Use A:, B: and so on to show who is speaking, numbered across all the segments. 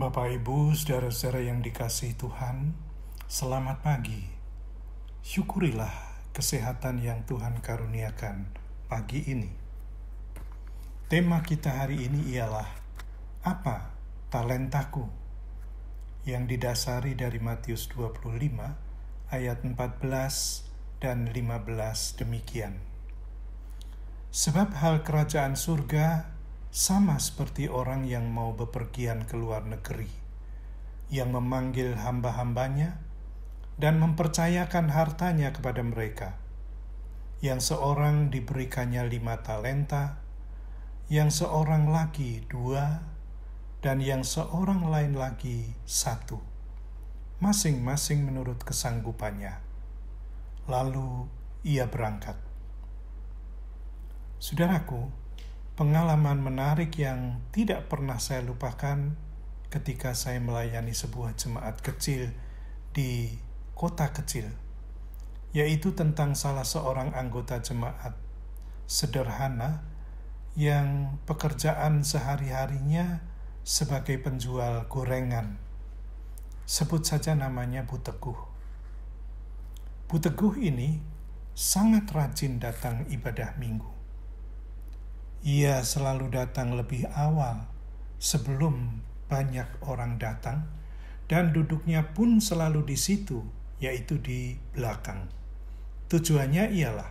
A: Bapak, Ibu, saudara-saudara yang dikasihi Tuhan, selamat pagi. Syukurilah kesehatan yang Tuhan karuniakan pagi ini. Tema kita hari ini ialah apa talentaku, yang didasari dari Matius 25 ayat 14 dan 15 demikian. Sebab hal kerajaan surga sama seperti orang yang mau bepergian ke luar negeri, yang memanggil hamba-hambanya dan mempercayakan hartanya kepada mereka. Yang seorang diberikannya 5 talenta, yang seorang lagi 2, dan yang seorang lain lagi 1, masing-masing menurut kesanggupannya. Lalu ia berangkat. Saudaraku, pengalaman menarik yang tidak pernah saya lupakan ketika saya melayani sebuah jemaat kecil di kota kecil, yaitu tentang salah seorang anggota jemaat sederhana yang pekerjaan sehari-harinya sebagai penjual gorengan. Sebut saja namanya Bu Teguh. Bu Teguh ini sangat rajin datang ibadah minggu. Ia selalu datang lebih awal sebelum banyak orang datang, dan duduknya pun selalu di situ, yaitu di belakang. Tujuannya ialah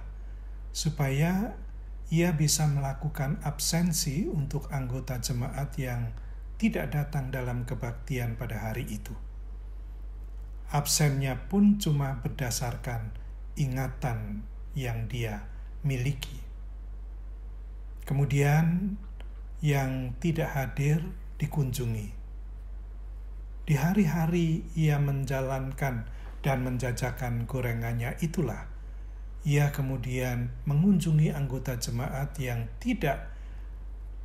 A: supaya ia bisa melakukan absensi untuk anggota jemaat yang tidak datang dalam kebaktian pada hari itu. Absennya pun cuma berdasarkan ingatan yang dia miliki. Kemudian yang tidak hadir dikunjungi. Di hari-hari ia menjalankan dan menjajakan gorengannya itulah, ia kemudian mengunjungi anggota jemaat yang tidak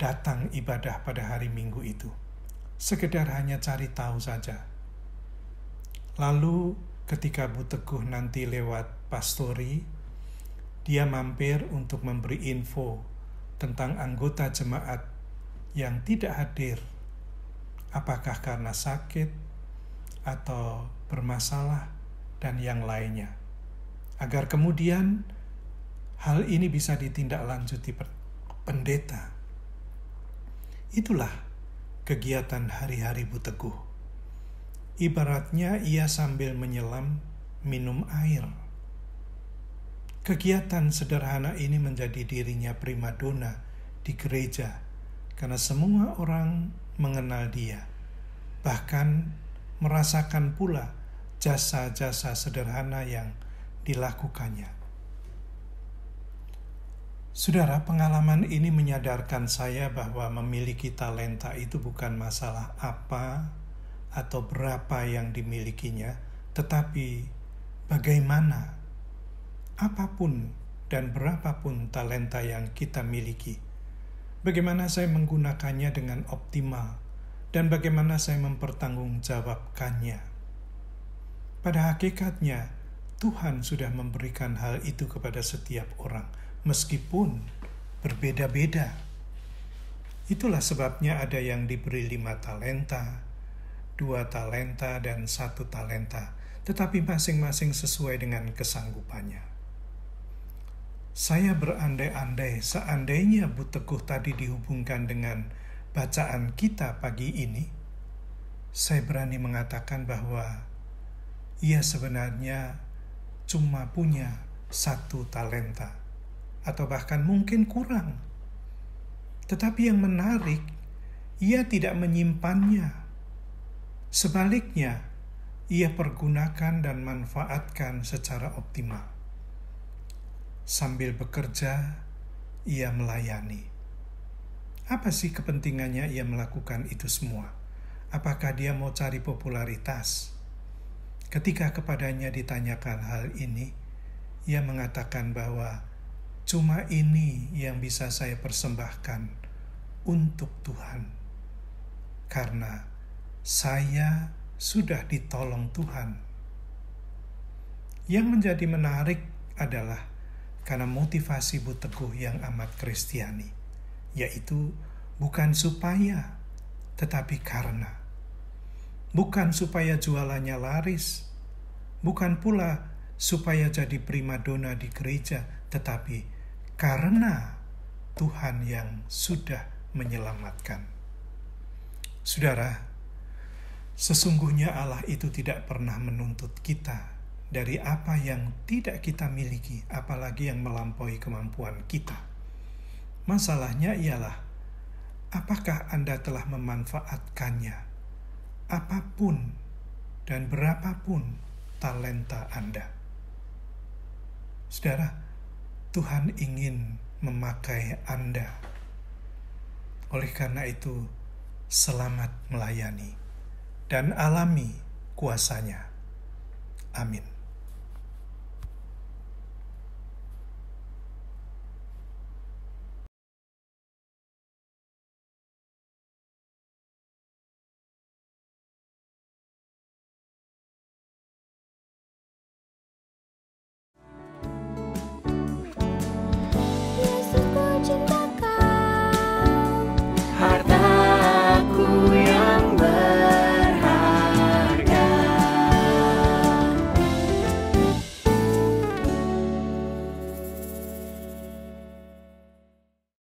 A: datang ibadah pada hari Minggu itu. Sekedar hanya cari tahu saja. Lalu ketika Bu Teguh nanti lewat pastori, dia mampir untuk memberi info tentang anggota jemaat yang tidak hadir, apakah karena sakit atau bermasalah dan yang lainnya, agar kemudian hal ini bisa ditindaklanjuti pendeta. Itulah kegiatan hari-hari Bu Teguh. Ibaratnya ia sambil menyelam minum air. Kegiatan sederhana ini menjadi dirinya primadona di gereja karena semua orang mengenal dia, bahkan merasakan pula jasa-jasa sederhana yang dilakukannya. Saudara, pengalaman ini menyadarkan saya bahwa memiliki talenta itu bukan masalah apa atau berapa yang dimilikinya, tetapi bagaimana. Apapun dan berapapun talenta yang kita miliki, bagaimana saya menggunakannya dengan optimal dan bagaimana saya mempertanggungjawabkannya. Pada hakikatnya, Tuhan sudah memberikan hal itu kepada setiap orang, meskipun berbeda-beda. Itulah sebabnya ada yang diberi 5 talenta, 2 talenta, dan 1 talenta, tetapi masing-masing sesuai dengan kesanggupannya. Saya berandai-andai seandainya Bu Teguh tadi dihubungkan dengan bacaan kita pagi ini, saya berani mengatakan bahwa ia sebenarnya cuma punya 1 talenta, atau bahkan mungkin kurang. Tetapi yang menarik, ia tidak menyimpannya. Sebaliknya, ia pergunakan dan manfaatkan secara optimal. Sambil bekerja, ia melayani. Apa sih kepentingannya ia melakukan itu semua? Apakah dia mau cari popularitas? Ketika kepadanya ditanyakan hal ini, ia mengatakan bahwa cuma ini yang bisa saya persembahkan untuk Tuhan. Karena saya sudah ditolong Tuhan. Yang menjadi menarik adalah karena motivasi Bu Teguh yang amat Kristiani, yaitu bukan supaya, tetapi karena. bukan supaya jualannya laris, bukan pula supaya jadi primadona di gereja, tetapi karena Tuhan yang sudah menyelamatkan. Saudara, sesungguhnya Allah itu tidak pernah menuntut kita dari apa yang tidak kita miliki, apalagi yang melampaui kemampuan kita. Masalahnya ialah, apakah Anda telah memanfaatkannya, apapun dan berapapun talenta Anda? Saudara, Tuhan ingin memakai Anda. Oleh karena itu, selamat melayani dan alami kuasanya. Amin.